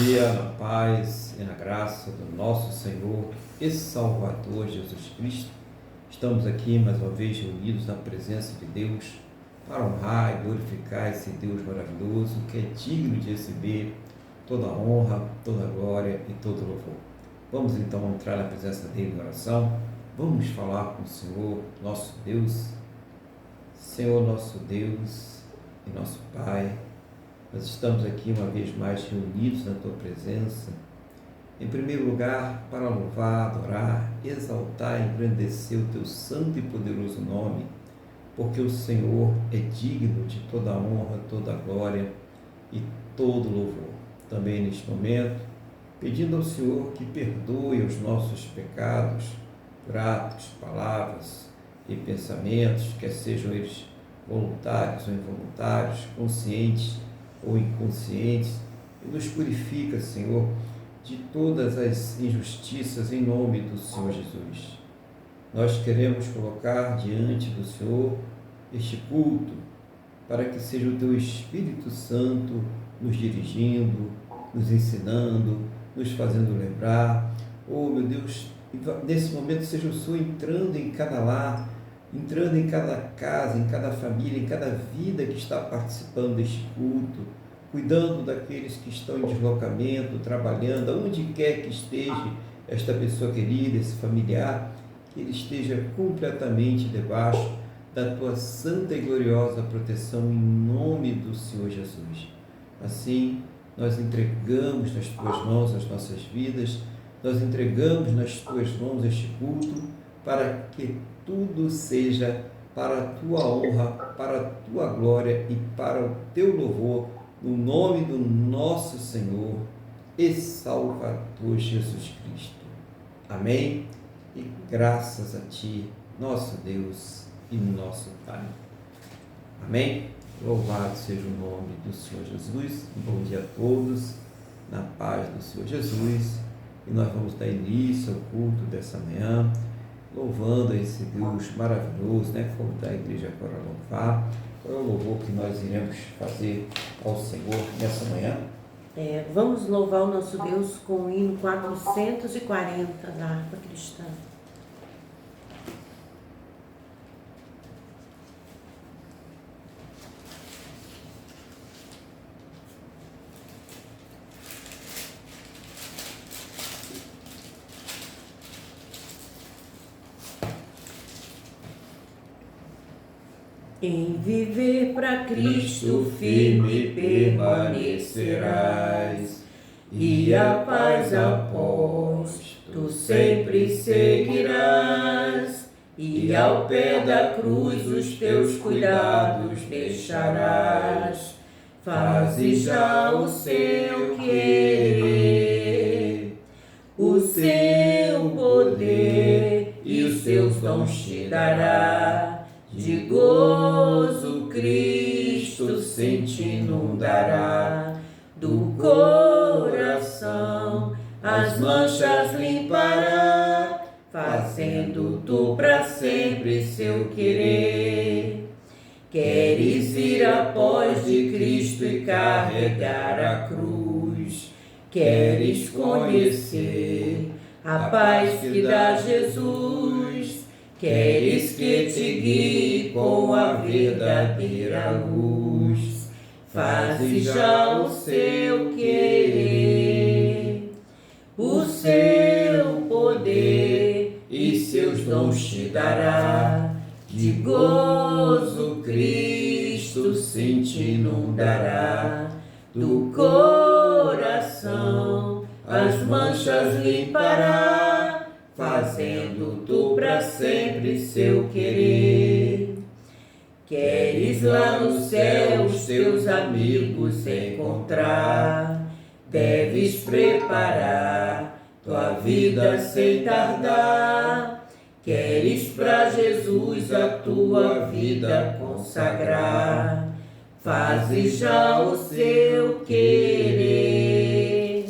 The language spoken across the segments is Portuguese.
dia, na paz e na graça do nosso Senhor e Salvador Jesus Cristo. Estamos aqui mais uma vez reunidos na presença de Deus para honrar e glorificar esse Deus maravilhoso que é digno de receber toda a honra, toda a glória e todo o louvor. Vamos então entrar na presença dele em oração. Vamos falar com o Senhor, nosso Deus. Senhor, nosso Deus e nosso Pai, nós estamos aqui uma vez mais reunidos na Tua presença, em primeiro lugar para louvar, adorar, exaltar e engrandecer o Teu santo e poderoso nome, porque o Senhor é digno de toda a honra, toda a glória e todo o louvor. Também neste momento, pedindo ao Senhor que perdoe os nossos pecados, por atos, palavras e pensamentos, quer sejam eles voluntários ou involuntários, conscientes ou inconscientes, e nos purifica, Senhor, de todas as injustiças em nome do Senhor Jesus. Nós queremos colocar diante do Senhor este culto, para que seja o Teu Espírito Santo nos dirigindo, nos ensinando, nos fazendo lembrar. Oh, meu Deus, nesse momento seja o Senhor entrando em cada lar, entrando em cada casa, em cada família, em cada vida que está participando deste culto, cuidando daqueles que estão em deslocamento, trabalhando, aonde quer que esteja esta pessoa querida, esse familiar, que ele esteja completamente debaixo da Tua santa e gloriosa proteção em nome do Senhor Jesus. Assim, nós entregamos nas Tuas mãos as nossas vidas, nós entregamos nas Tuas mãos este culto, para que tudo seja para a Tua honra, para a Tua glória e para o Teu louvor, no nome do nosso Senhor e Salvador Jesus Cristo. Amém? E graças a Ti, nosso Deus e nosso Pai. Amém? Louvado seja o nome do Senhor Jesus. Bom dia a todos, na paz do Senhor Jesus. E nós vamos dar início ao culto dessa manhã, louvando esse Deus maravilhoso, né? Como da igreja para louvar. Qual é o louvor que nós iremos fazer ao Senhor nessa manhã? Vamos louvar o nosso Deus com o hino 440 da harpa cristã. Em viver para Cristo firme permanecerás, e a paz após tu sempre seguirás, e ao pé da cruz os teus cuidados deixarás. Faze já o seu querer, o seu poder e os seus dons te dará. De gozo Cristo sem te inundará, do coração as manchas limpará, fazendo tu para sempre seu querer. Queres ir após de Cristo e carregar a cruz, queres conhecer a paz que dá Jesus, queres que te guie com a verdadeira luz. Faze já o seu querer, o seu poder e seus dons te dará. De gozo Cristo sim te inundará, do coração as manchas limpará, fazendo tu para sempre seu querer. Queres lá no céu os teus amigos encontrar, deves preparar tua vida sem tardar. Queres para Jesus a tua vida consagrar, faze já o seu querer,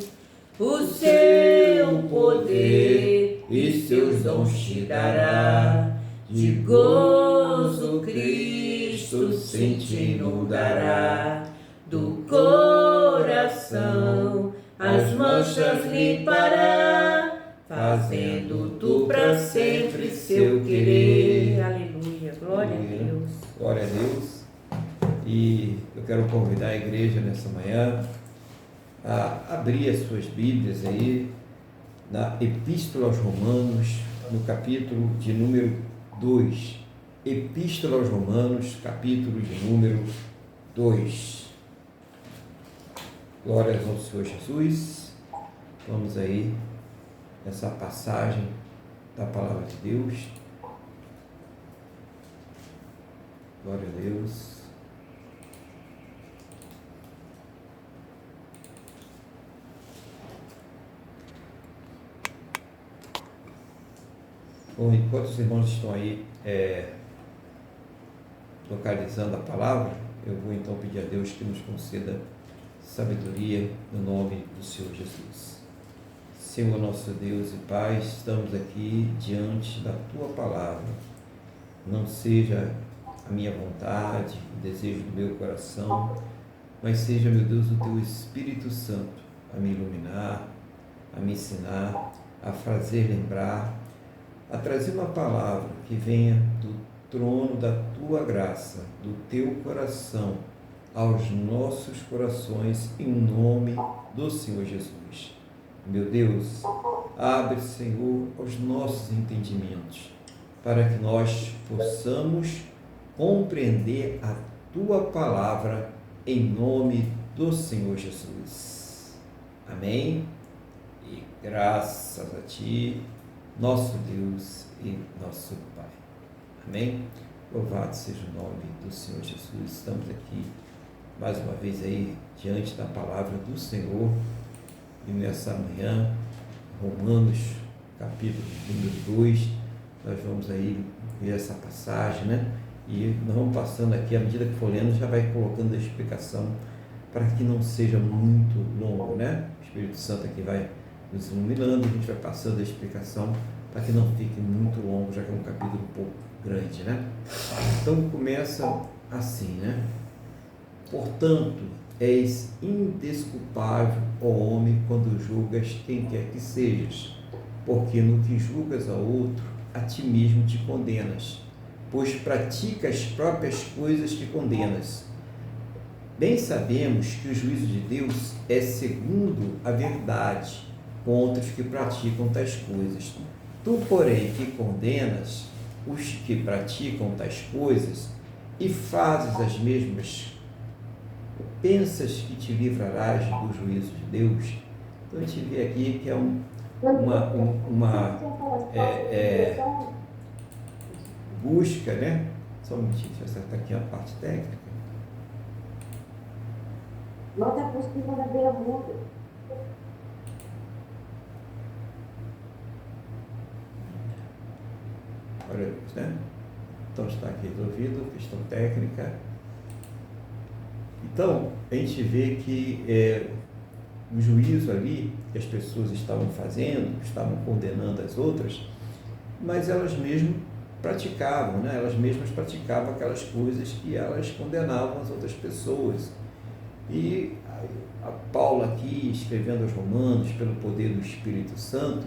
o seu poder e seus dons te dará. De gozo Cristo sim te inundará, do coração as manchas limpará, fazendo tu para sempre seu querer. Aleluia, glória a Deus. Glória a Deus. E eu quero convidar a igreja nessa manhã a abrir as suas Bíblias aí na Epístola aos Romanos, no capítulo de número 2. Epístola aos Romanos, capítulo de número 2. Glórias ao Senhor Jesus. Vamos aí nessa passagem da palavra de Deus. Glória a Deus. Bom, enquanto os irmãos estão aí localizando a palavra, eu vou então pedir a Deus que nos conceda sabedoria no nome do Senhor Jesus. Senhor nosso Deus e Pai, estamos aqui diante da Tua palavra. Não seja a minha vontade, o desejo do meu coração, mas seja, meu Deus, o Teu Espírito Santo a me iluminar, a me ensinar, a fazer lembrar, a trazer uma palavra que venha do trono da Tua graça, do Teu coração, aos nossos corações, em nome do Senhor Jesus. Meu Deus, abre, Senhor, os nossos entendimentos, para que nós possamos compreender a Tua palavra, em nome do Senhor Jesus. Amém? E graças a Ti, nosso Deus e nosso Pai. Amém? Louvado seja o nome do Senhor Jesus. Estamos aqui mais uma vez aí diante da palavra do Senhor e nessa manhã, Romanos capítulo número 2, nós vamos aí ver essa passagem, né? E nós vamos passando aqui, à medida que for lendo, já vai colocando a explicação para que não seja muito longo, né? O Espírito Santo aqui vai nos iluminando, a gente vai passando a explicação para que não fique muito longo, já que é um capítulo um pouco grande, né? Então começa assim, né? Portanto, és indesculpável, ó homem, quando julgas quem quer que sejas, porque no que julgas a outro, a ti mesmo te condenas, pois pratica as próprias coisas que condenas. Bem sabemos que o juízo de Deus é segundo a verdade contra os que praticam tais coisas. Tu, porém, que condenas os que praticam tais coisas e fazes as mesmas, pensas que te livrarás do juízo de Deus? Então a gente vê aqui que é uma busca, né? Só um minutinho, deixa eu acertar aqui a parte técnica. Não está possível na beira muda. Olha isso, né? Então está aqui resolvido, questão técnica. Então, a gente vê que o juízo ali que as pessoas estavam fazendo, estavam condenando as outras, mas elas mesmas praticavam, né? Elas mesmas praticavam aquelas coisas que elas condenavam as outras pessoas. E a Paulo aqui, escrevendo aos Romanos, pelo poder do Espírito Santo,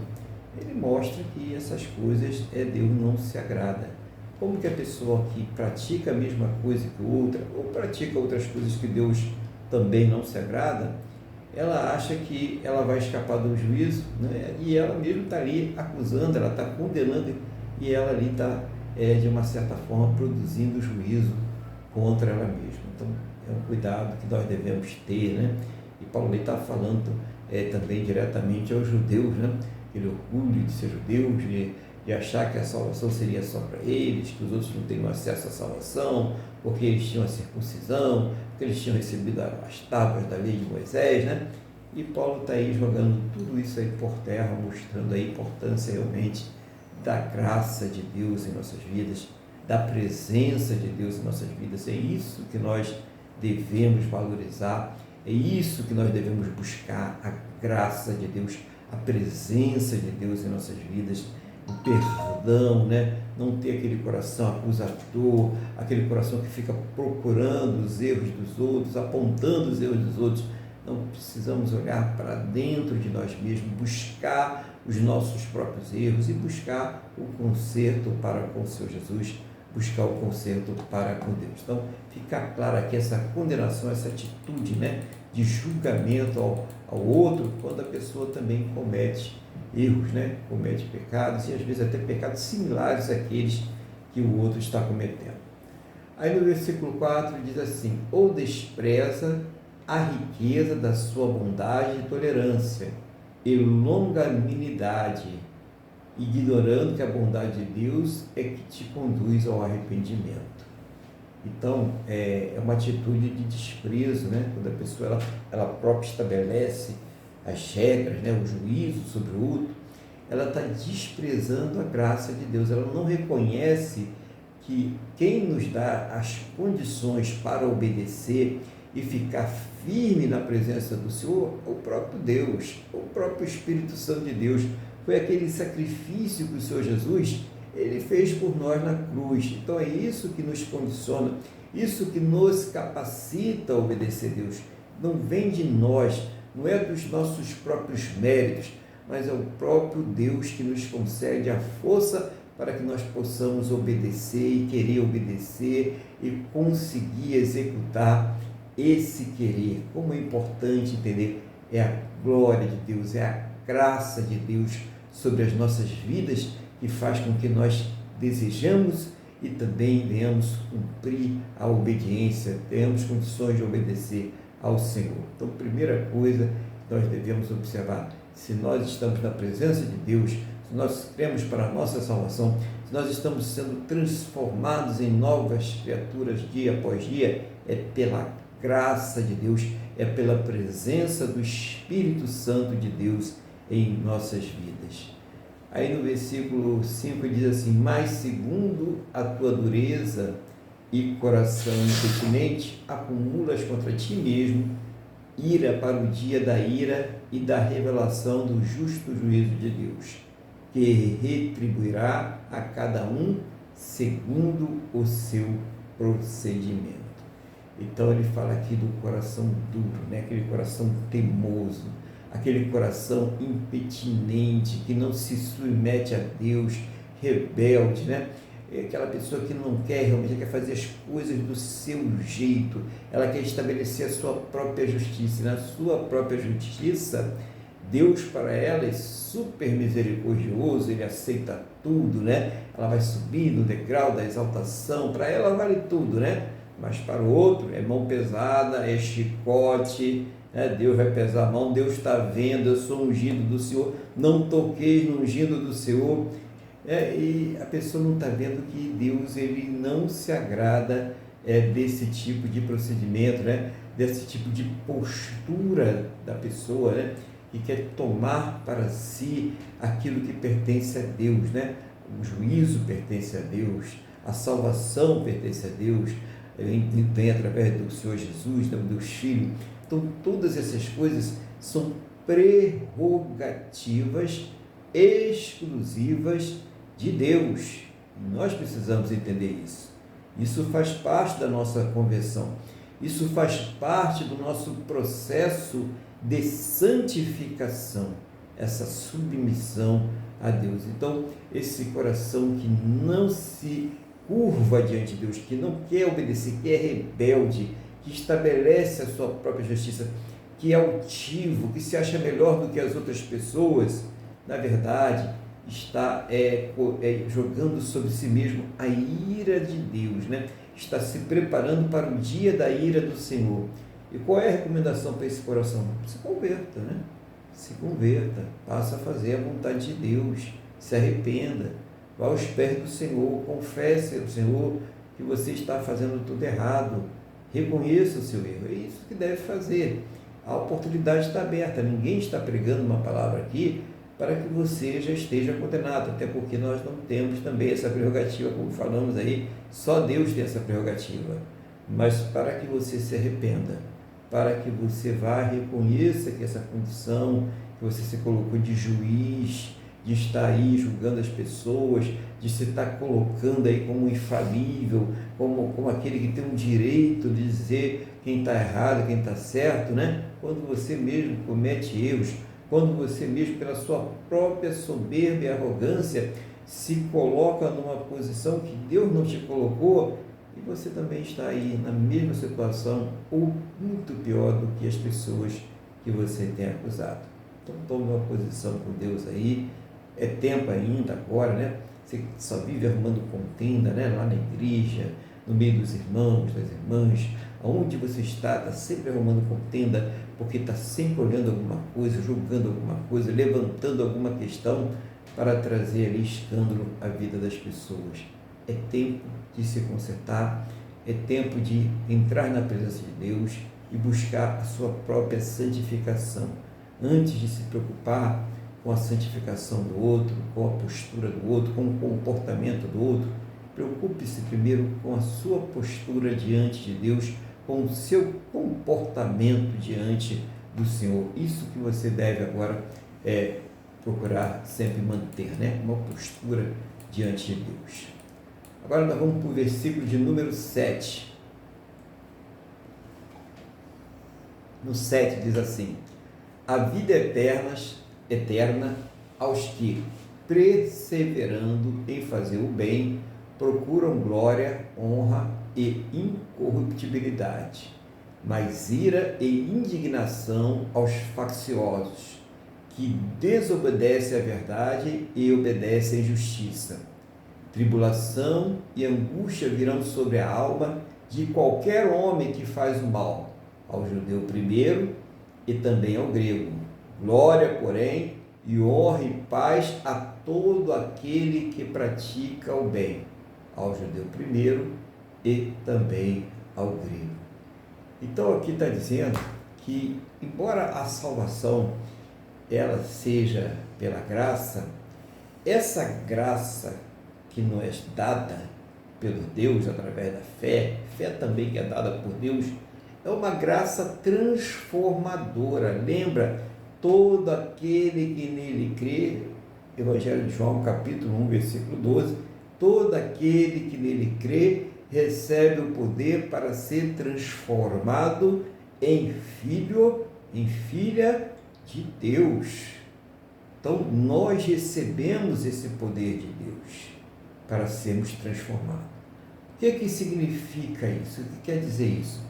ele mostra que essas coisas Deus não se agrada. Como que a pessoa que pratica a mesma coisa que outra, ou pratica outras coisas que Deus também não se agrada, ela acha que ela vai escapar do juízo, né? E ela mesmo está ali acusando, ela está condenando, e ela ali está, de uma certa forma, produzindo juízo contra ela mesma. Então, é um cuidado que nós devemos ter, né? E Paulo está falando também diretamente aos judeus, né? Aquele orgulho de ser judeu, de achar que a salvação seria só para eles, que os outros não teriam acesso à salvação, porque eles tinham a circuncisão, porque eles tinham recebido as tábuas da lei de Moisés, né? E Paulo está aí jogando tudo isso aí por terra, mostrando a importância realmente da graça de Deus em nossas vidas, da presença de Deus em nossas vidas. É isso que nós devemos valorizar, é isso que nós devemos buscar, a graça de Deus, a presença de Deus em nossas vidas, o perdão, né? Não ter aquele coração acusador, aquele coração que fica procurando os erros dos outros, apontando os erros dos outros. Não precisamos olhar para dentro de nós mesmos, buscar os nossos próprios erros e buscar o conserto para com o Senhor Jesus, buscar o conserto para com Deus. Então, fica clara aqui essa condenação, essa atitude, né, de julgamento ao outro, quando a pessoa também comete erros, né, comete pecados e às vezes até pecados similares àqueles que o outro está cometendo. Aí no versículo 4 diz assim: ou despreza a riqueza da sua bondade e tolerância e longanimidade, ignorando que a bondade de Deus é que te conduz ao arrependimento. Então, é uma atitude de desprezo, né? Quando a pessoa ela própria estabelece as regras, né? O juízo sobre o outro, ela está desprezando a graça de Deus, ela não reconhece que quem nos dá as condições para obedecer e ficar firme na presença do Senhor é o próprio Deus, o próprio Espírito Santo de Deus. Foi aquele sacrifício que o Senhor Jesus, ele fez por nós na cruz. Então é isso que nos condiciona, isso que nos capacita a obedecer a Deus. Não vem de nós, não é dos nossos próprios méritos, mas é o próprio Deus que nos concede a força para que nós possamos obedecer e querer obedecer e conseguir executar esse querer. Como é importante entender, é a glória de Deus, é a graça de Deus sobre as nossas vidas que faz com que nós desejamos e também venhamos cumprir a obediência, tenhamos condições de obedecer ao Senhor. Então, primeira coisa que nós devemos observar, se nós estamos na presença de Deus, se nós cremos para a nossa salvação, se nós estamos sendo transformados em novas criaturas dia após dia, é pela graça de Deus, é pela presença do Espírito Santo de Deus em nossas vidas. Aí no versículo 5 diz assim: mas segundo a tua dureza e coração impertinente, acumulas contra ti mesmo ira para o dia da ira e da revelação do justo juízo de Deus, que retribuirá a cada um segundo o seu procedimento. Então ele fala aqui do coração duro, né? Aquele coração teimoso, aquele coração impertinente, que não se submete a Deus, rebelde, né? É aquela pessoa que não quer, realmente quer fazer as coisas do seu jeito, ela quer estabelecer a sua própria justiça, e na sua própria justiça, Deus para ela é super misericordioso, Ele aceita tudo, né? Ela vai subir no degrau da exaltação, para ela vale tudo, né? Mas para o outro é mão pesada, é chicote, né? Deus vai pesar a mão, Deus está vendo, eu sou ungido do Senhor, não toquei no ungido do Senhor. E a pessoa não está vendo que Deus ele não se agrada desse tipo de procedimento, né? Desse tipo de postura da pessoa, né? Que quer tomar para si aquilo que pertence a Deus, né? O juízo pertence a Deus, a salvação pertence a Deus, vem através do Senhor Jesus, do Deus Filho. Então todas essas coisas são prerrogativas exclusivas de Deus. Nós precisamos entender isso. Isso faz parte da nossa conversão. Isso faz parte do nosso processo de santificação, essa submissão a Deus. Então, esse coração que não se curva diante de Deus, que não quer obedecer, que é rebelde, que estabelece a sua própria justiça, que é altivo, que se acha melhor do que as outras pessoas, na verdade, está jogando sobre si mesmo a ira de Deus, né? Está se preparando para o dia da ira do Senhor. E qual é a recomendação para esse coração? Se converta, né? Se converta, passa a fazer a vontade de Deus, se arrependa, vá aos pés do Senhor, confesse ao Senhor que você está fazendo tudo errado, reconheça o seu erro, é isso que deve fazer. A oportunidade está aberta, ninguém está pregando uma palavra aqui para que você já esteja condenado, até porque nós não temos também essa prerrogativa, como falamos aí, só Deus tem essa prerrogativa, mas para que você se arrependa, para que você vá, reconheça que essa condição que você se colocou de juiz, de estar aí julgando as pessoas, de se estar colocando aí como infalível, como aquele que tem um direito de dizer quem está errado, quem está certo, né? Quando você mesmo comete erros, quando você mesmo, pela sua própria soberba e arrogância, se coloca numa posição que Deus não te colocou, e você também está aí na mesma situação, ou muito pior do que as pessoas que você tem acusado. Então tome uma posição com Deus aí, é tempo ainda agora, né? Você só vive arrumando contenda, né? Lá na igreja, no meio dos irmãos, das irmãs, aonde você está sempre arrumando contenda, porque está sempre olhando alguma coisa, julgando alguma coisa, levantando alguma questão para trazer ali escândalo à vida das pessoas. É tempo de se consertar, é tempo de entrar na presença de Deus e buscar a sua própria santificação. Antes de se preocupar com a santificação do outro, com a postura do outro, com o comportamento do outro, preocupe-se primeiro com a sua postura diante de Deus, com o seu comportamento diante do Senhor. Isso que você deve agora procurar sempre manter, né? Uma postura diante de Deus. Agora nós vamos para o versículo de número 7. No 7 diz assim: a vida eterna aos que, perseverando em fazer o bem, procuram glória, honra e incorruptibilidade, mas ira e indignação aos facciosos, que desobedecem à verdade e obedecem à justiça. Tribulação e angústia virão sobre a alma de qualquer homem que faz o mal, ao judeu primeiro e também ao grego. Glória, porém, e honra e paz a todo aquele que pratica o bem, ao judeu primeiro e também ao grego. Então aqui está dizendo que, embora a salvação ela seja pela graça, essa graça que nos é dada pelo Deus através da fé também que é dada por Deus, é uma graça transformadora. Lembra, todo aquele que nele crê, Evangelho de João, capítulo 1, versículo 12, todo aquele que nele crê recebe o poder para ser transformado em filho, em filha de Deus. Então, nós recebemos esse poder de Deus para sermos transformados. O que significa isso? O que quer dizer isso?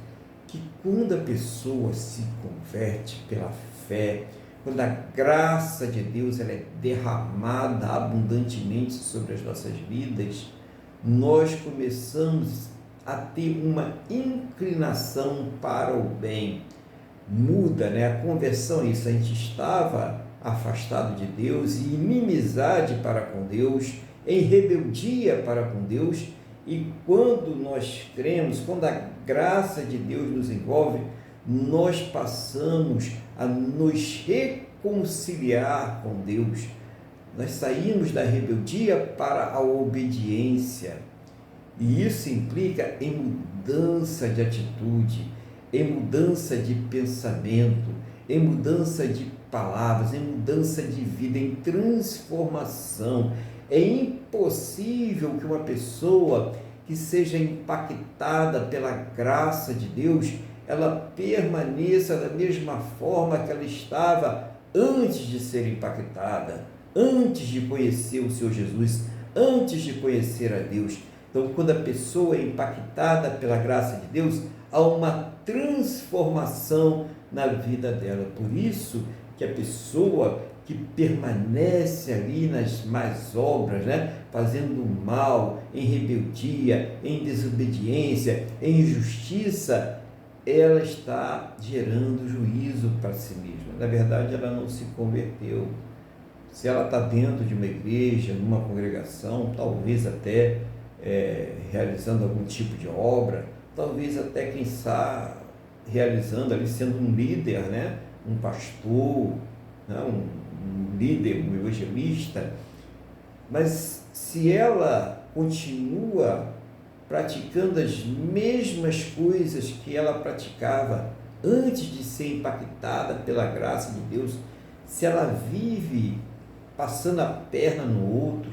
Que quando a pessoa se converte pela fé, quando a graça de Deus ela é derramada abundantemente sobre as nossas vidas, nós começamos a ter uma inclinação para o bem. Muda, né? A conversão é isso. A gente estava afastado de Deus, em inimizade para com Deus, em rebeldia para com Deus, e quando nós cremos, quando a graça de Deus nos envolve, nós passamos a nos reconciliar com Deus. Nós saímos da rebeldia para a obediência, e isso implica em mudança de atitude, em mudança de pensamento, em mudança de palavras, em mudança de vida, em transformação. É impossível que uma pessoa que seja impactada pela graça de Deus, ela permaneça da mesma forma que ela estava antes de ser impactada, antes de conhecer o Senhor Jesus, antes de conhecer a Deus. Então, quando a pessoa é impactada pela graça de Deus, há uma transformação na vida dela. Por isso que a pessoa que permanece ali nas más obras, né? Fazendo mal, em rebeldia, em desobediência, em injustiça, ela está gerando juízo para si mesma. Na verdade, ela não se converteu. Se ela está dentro de uma igreja, numa congregação, talvez até realizando algum tipo de obra, talvez até, quem sabe, realizando ali, sendo um líder, né? Um pastor, né? Um líder, um evangelista, mas se ela continua praticando as mesmas coisas que ela praticava antes de ser impactada pela graça de Deus, se ela vive passando a perna no outro,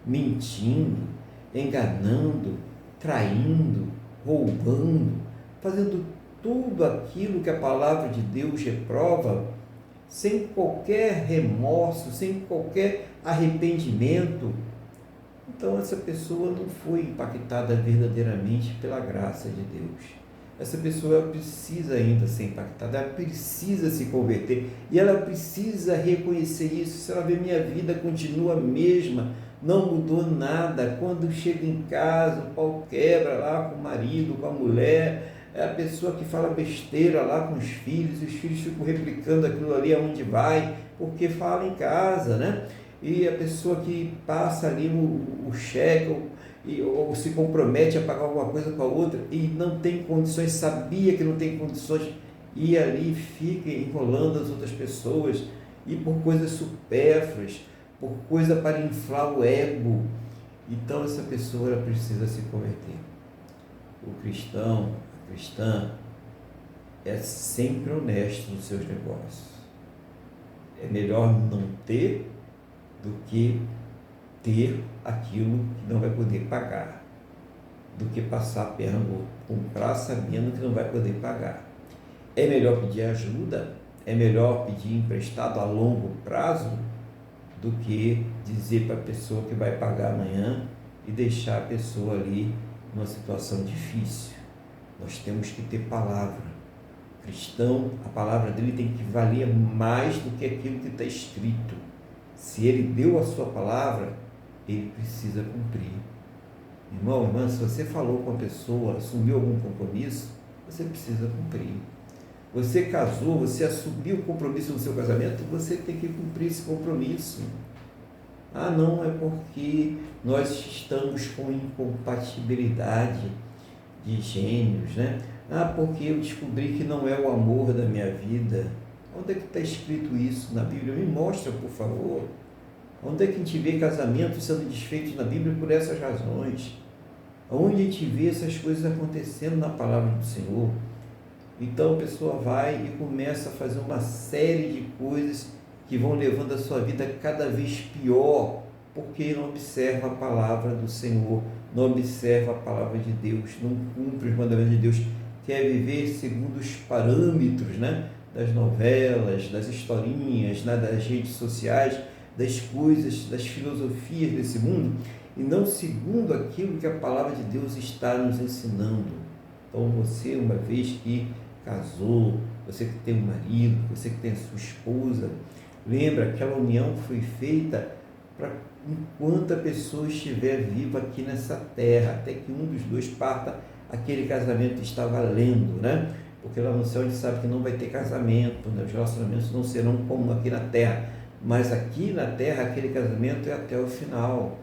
mentindo, enganando, traindo, roubando, fazendo tudo aquilo que a palavra de Deus reprova, sem qualquer remorso, sem qualquer arrependimento, então essa pessoa não foi impactada verdadeiramente pela graça de Deus. Essa pessoa precisa ainda ser impactada, ela precisa se converter e ela precisa reconhecer isso. Se ela vê minha vida continua a mesma, não mudou nada, quando chega em casa o pau quebra lá com o marido, com a mulher, é a pessoa que fala besteira lá com os filhos ficam replicando aquilo ali aonde vai, porque fala em casa, né? E a pessoa que passa ali o cheque ou se compromete a pagar alguma coisa com a outra e não tem condições, sabia que não tem condições, e ali fica enrolando as outras pessoas, e por coisas supérfluas, por coisa para inflar o ego. Então essa pessoa ela precisa se converter. O cristão, a cristã, é sempre honesto nos seus negócios. É melhor não ter do que ter aquilo que não vai poder pagar, do que passar a perna no outro, comprar sabendo que não vai poder pagar. É melhor pedir ajuda, é melhor pedir emprestado a longo prazo do que dizer para a pessoa que vai pagar amanhã e deixar a pessoa ali numa situação difícil. Nós temos que ter palavra. O cristão, a palavra dele tem que valer mais do que aquilo que está escrito. Se ele deu a sua palavra, ele precisa cumprir. Irmão, irmã, se você falou com a pessoa, assumiu algum compromisso, você precisa cumprir. Você casou, você assumiu o compromisso no seu casamento, você tem que cumprir esse compromisso. Ah, não, é porque nós estamos com incompatibilidade de gênios, né? Ah, porque eu descobri que não é o amor da minha vida. Onde é que está escrito isso na Bíblia? Me mostra, por favor. Onde é que a gente vê casamentos sendo desfeitos na Bíblia por essas razões? Onde a gente vê essas coisas acontecendo na palavra do Senhor? Então a pessoa vai e começa a fazer uma série de coisas que vão levando a sua vida cada vez pior, porque não observa a palavra do Senhor, não observa a palavra de Deus, não cumpre os mandamentos de Deus, quer viver segundo os parâmetros, né, das novelas, das historinhas, né, das redes sociais, das coisas, das filosofias desse mundo, e não segundo aquilo que a palavra de Deus está nos ensinando. Então você, uma vez que casou, você que tem um marido, você que tem a sua esposa, lembra que aquela união foi feita para enquanto a pessoa estiver viva aqui nessa terra, até que um dos dois parta, aquele casamento está valendo, né? Porque lá no céu a gente sabe que não vai ter casamento, né? Os relacionamentos não serão como aqui na terra, mas aqui na terra aquele casamento é até o final,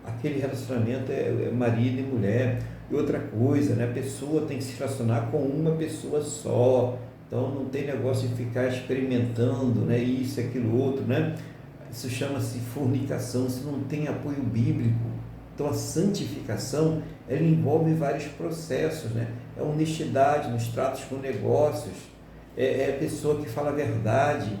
aquele relacionamento é marido e mulher. E outra coisa, né? A pessoa tem que se relacionar com uma pessoa só, então não tem negócio de ficar experimentando, né? Isso, aquilo, outro, né? Isso chama-se fornicação, isso não tem apoio bíblico. Então a santificação, ela envolve vários processos, né? É honestidade nos tratos com negócios, é a pessoa que fala a verdade,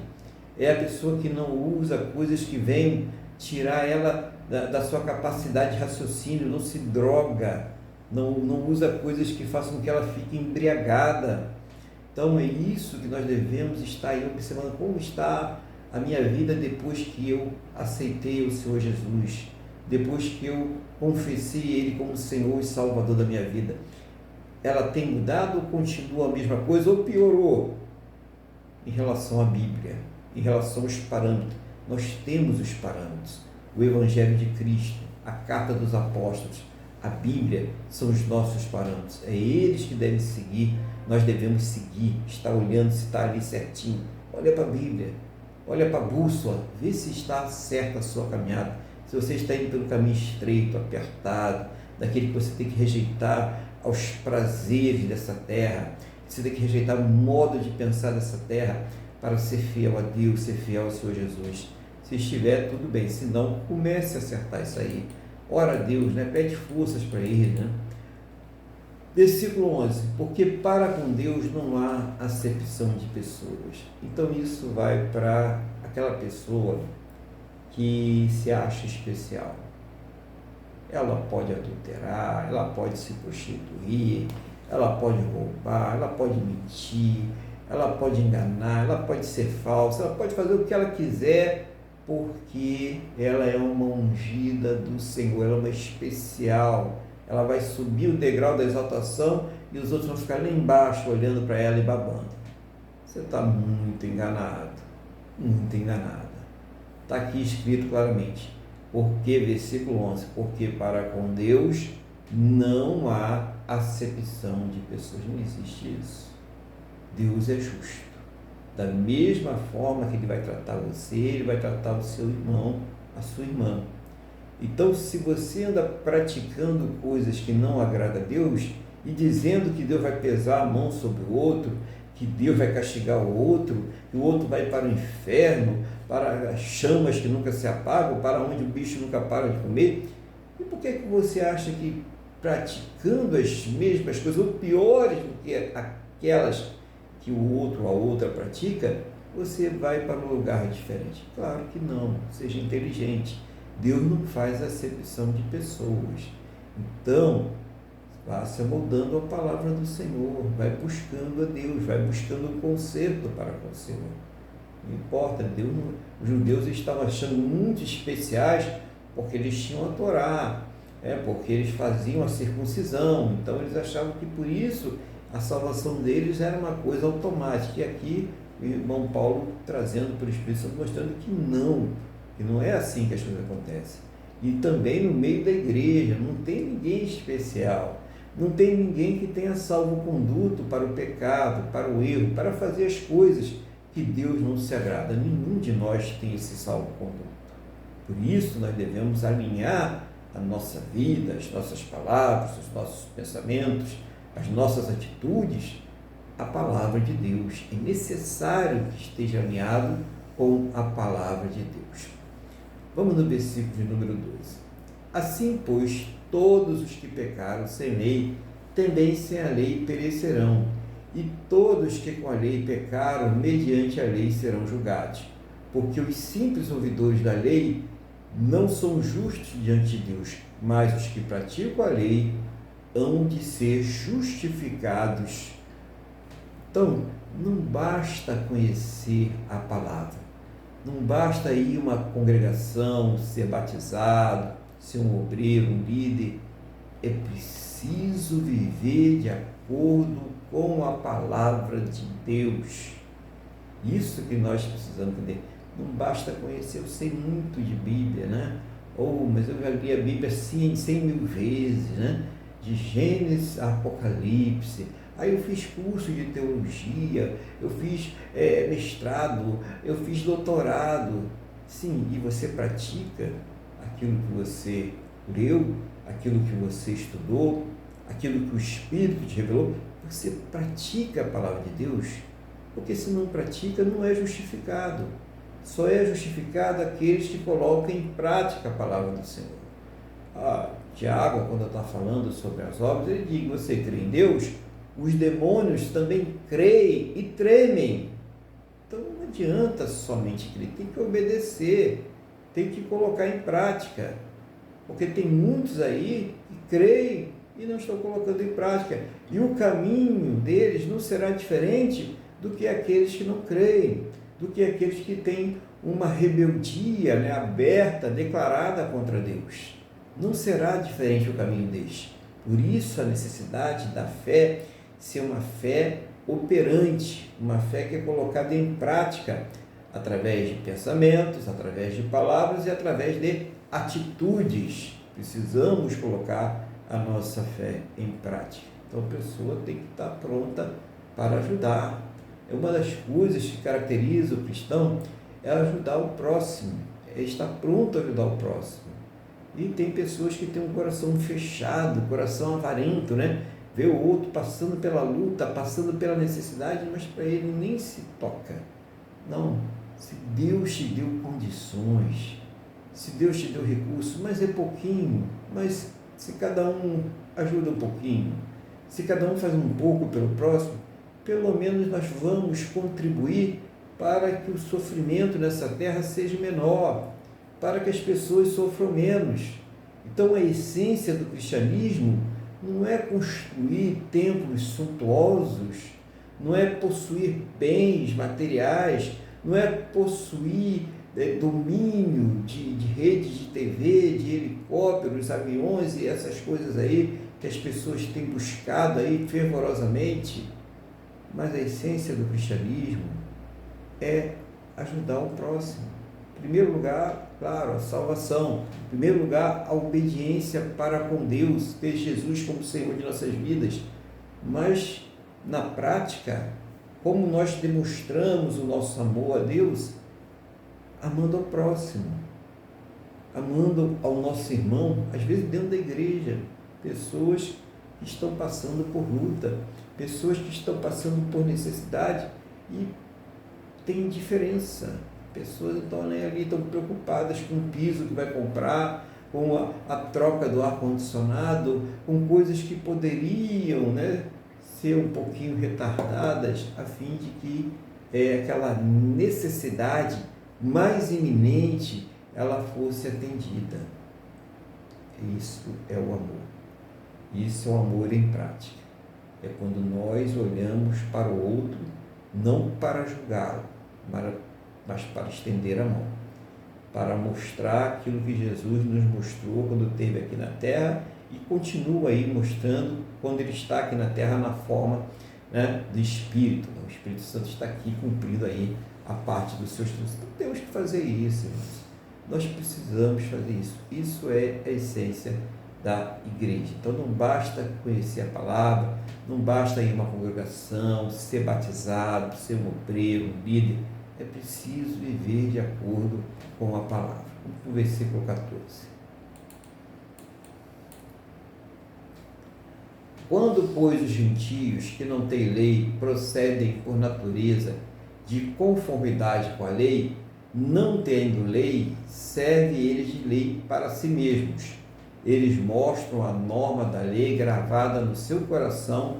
é a pessoa que não usa coisas que venham tirar ela da sua capacidade de raciocínio, não se droga, não usa coisas que façam com que ela fique embriagada. Então é isso que nós devemos estar aí observando, como está a minha vida depois que eu aceitei o Senhor Jesus, depois que eu confessei Ele como Senhor e Salvador da minha vida. Ela tem mudado ou continua a mesma coisa ou piorou? Em relação à Bíblia, em relação aos parâmetros, nós temos os parâmetros. O Evangelho de Cristo, a Carta dos Apóstolos, a Bíblia são os nossos parâmetros. É eles que devem seguir, nós devemos seguir, estar olhando se está ali certinho. Olha para a Bíblia, olha para a bússola, vê se está certa a sua caminhada. Se você está indo pelo caminho estreito, apertado, daquele que você tem que rejeitar aos prazeres dessa terra, você tem que rejeitar o modo de pensar dessa terra para ser fiel a Deus, ser fiel ao Senhor Jesus. Se estiver, tudo bem, se não, comece a acertar isso aí. Ora a Deus, né? Pede forças para Ele, né? Versículo 11, porque para com Deus não há acepção de pessoas. Então isso vai para aquela pessoa que se acha especial. ela pode adulterar, ela pode se prostituir, ela pode roubar, ela pode mentir, ela pode enganar, ela pode ser falsa, ela pode fazer o que ela quiser, porque ela é uma ungida do Senhor, ela é uma especial. Ela vai subir o degrau da exaltação e os outros vão ficar lá embaixo olhando para ela e babando. Você está muito enganado, muito enganada. Está aqui escrito claramente. Porque, versículo 11, porque para com Deus não há acepção de pessoas. Não existe isso. Deus é justo. Da mesma forma que Ele vai tratar você, Ele vai tratar o seu irmão, a sua irmã. Então, se você anda praticando coisas que não agradam a Deus e dizendo que Deus vai pesar a mão sobre o outro, que Deus vai castigar o outro, que o outro vai para o inferno, para as chamas que nunca se apagam, para onde o bicho nunca para de comer, e por que você acha que praticando as mesmas coisas, ou piores do que aquelas que o outro ou a outra pratica, você vai para um lugar diferente? Claro que não, seja inteligente. Deus não faz acepção de pessoas. Então, vá se moldando a palavra do Senhor, vai buscando a Deus, vai buscando o conserto para com o Senhor. Não importa, Deus não, os judeus estavam achando muito especiais porque eles tinham a Torá, porque eles faziam a circuncisão, então eles achavam que por isso a salvação deles era uma coisa automática. E aqui o irmão Paulo trazendo pelo Espírito Santo, mostrando que não é assim que as coisas acontecem. E também no meio da igreja, não tem ninguém especial, não tem ninguém que tenha salvo-conduto para o pecado, para o erro, para fazer as coisas que Deus não se agrada. Nenhum de nós tem esse salvo-conduto. Por isso nós devemos alinhar a nossa vida, as nossas palavras, os nossos pensamentos, as nossas atitudes à palavra de Deus. É necessário que esteja alinhado com a palavra de Deus. Vamos no versículo de número 12. Assim, pois, todos os que pecaram sem lei, também sem a lei perecerão, e todos que com a lei pecaram, mediante a lei serão julgados. Porque os simples ouvidores da lei não são justos diante de Deus, mas os que praticam a lei hão de ser justificados. Então, não basta conhecer a palavra, não basta ir a uma congregação, ser batizado, ser um obreiro, um líder. É preciso viver de acordo com a palavra de Deus. Isso que nós precisamos entender. Não basta conhecer, eu sei muito de Bíblia, né? Mas eu já li a Bíblia 100.000 vezes, né? De Gênesis a Apocalipse. Aí eu fiz curso de teologia, eu fiz mestrado, eu fiz doutorado. Sim, e você pratica aquilo que você leu, aquilo que você estudou, aquilo que o Espírito te revelou? Você pratica a palavra de Deus? Porque se não pratica, não é justificado. Só é justificado aqueles que colocam em prática a palavra do Senhor. Tiago, quando está falando sobre as obras, ele diz: você crê em Deus? Os demônios também creem e tremem. Então não adianta somente crer, tem que obedecer, tem que colocar em prática. Porque tem muitos aí que creem e não estão colocando em prática. E o caminho deles não será diferente do que aqueles que não creem, do que aqueles que têm uma rebeldia, aberta, declarada contra Deus. Não será diferente o caminho deles. Por isso a necessidade da fé ser uma fé operante, uma fé que é colocada em prática através de pensamentos, através de palavras e através de atitudes. Precisamos colocar a nossa fé em prática. Então a pessoa tem que estar pronta para ajudar. É uma das coisas que caracteriza o cristão, é ajudar o próximo, é estar pronto a ajudar o próximo. E tem pessoas que têm um coração fechado, coração avarento, Vê o outro passando pela luta, passando pela necessidade, mas para ele nem se toca. Não, se Deus te deu condições, se Deus te deu recursos, mas é pouquinho, mas se cada um ajuda um pouquinho, se cada um faz um pouco pelo próximo, pelo menos nós vamos contribuir para que o sofrimento nessa terra seja menor, para que as pessoas sofram menos. Então a essência do cristianismo não é construir templos suntuosos, não é possuir bens materiais, não é possuir domínio de redes de TV, de helicópteros, aviões e essas coisas aí que as pessoas têm buscado aí fervorosamente. Mas a essência do cristianismo é ajudar o próximo. Em primeiro lugar, claro, a salvação. Em primeiro lugar, a obediência para com Deus, ter Jesus como Senhor de nossas vidas. Mas, na prática, como nós demonstramos o nosso amor a Deus? Amando ao próximo, amando ao nosso irmão, às vezes dentro da igreja, pessoas que estão passando por luta, pessoas que estão passando por necessidade e tem diferença. Pessoas estão ali, estão preocupadas com o piso que vai comprar, com a troca do ar-condicionado, com coisas que poderiam, ser um pouquinho retardadas, a fim de que aquela necessidade mais iminente ela fosse atendida. Isso é o amor. Isso é o amor em prática. É quando nós olhamos para o outro, não para julgá-lo, mas para estender a mão, para mostrar aquilo que Jesus nos mostrou quando esteve aqui na terra e continua aí mostrando quando ele está aqui na terra na forma do Espírito. O Espírito Santo está aqui cumprindo aí a parte dos seus frutos. Então temos que fazer isso, irmãos. Nós precisamos fazer isso. Isso é a essência da igreja. Então não basta conhecer a palavra, não basta ir a uma congregação, ser batizado, ser um obreiro, um líder. É preciso viver de acordo com a palavra. Vamos para o versículo 14. Quando, pois, os gentios que não têm lei procedem por natureza de conformidade com a lei, não tendo lei, serve eles de lei para si mesmos. Eles mostram a norma da lei gravada no seu coração,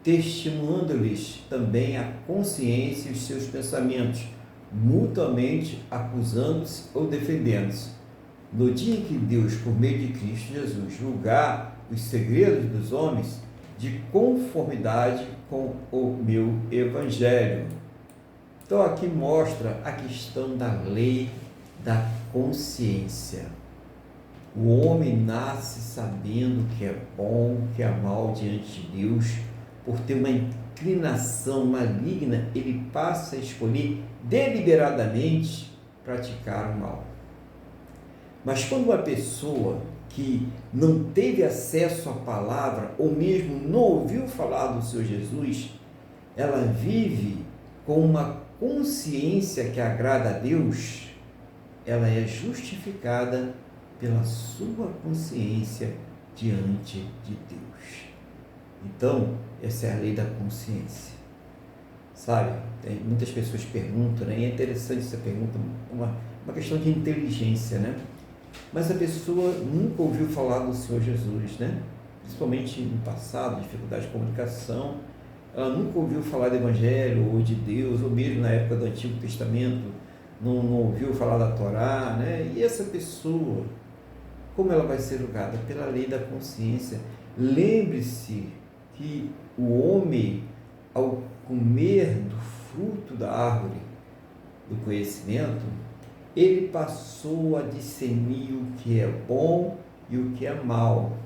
testemunhando-lhes também a consciência e os seus pensamentos, mutuamente acusando-se ou defendendo-se. No dia em que Deus, por meio de Cristo Jesus, julgar os segredos dos homens, de conformidade com o meu Evangelho. Então aqui mostra a questão da lei da consciência. O homem nasce sabendo o que é bom, o que é mal diante de Deus. Por ter uma inclinação maligna, ele passa a escolher deliberadamente praticar o mal. Mas quando uma pessoa que não teve acesso à palavra, ou mesmo não ouviu falar do Senhor Jesus, ela vive com uma consciência que agrada a Deus, ela é justificada pela sua consciência diante de Deus. Então, essa é a lei da consciência. Sabe, muitas pessoas perguntam, e é interessante essa pergunta, uma questão de inteligência, Mas a pessoa nunca ouviu falar do Senhor Jesus, Principalmente no passado, dificuldade de comunicação, ela nunca ouviu falar do Evangelho, ou de Deus, ou mesmo na época do Antigo Testamento, não ouviu falar da Torá, E essa pessoa, como ela vai ser julgada? Pela lei da consciência. Lembre-se que o homem, ao comer do fruto da árvore do conhecimento, ele passou a discernir o que é bom e o que é mal,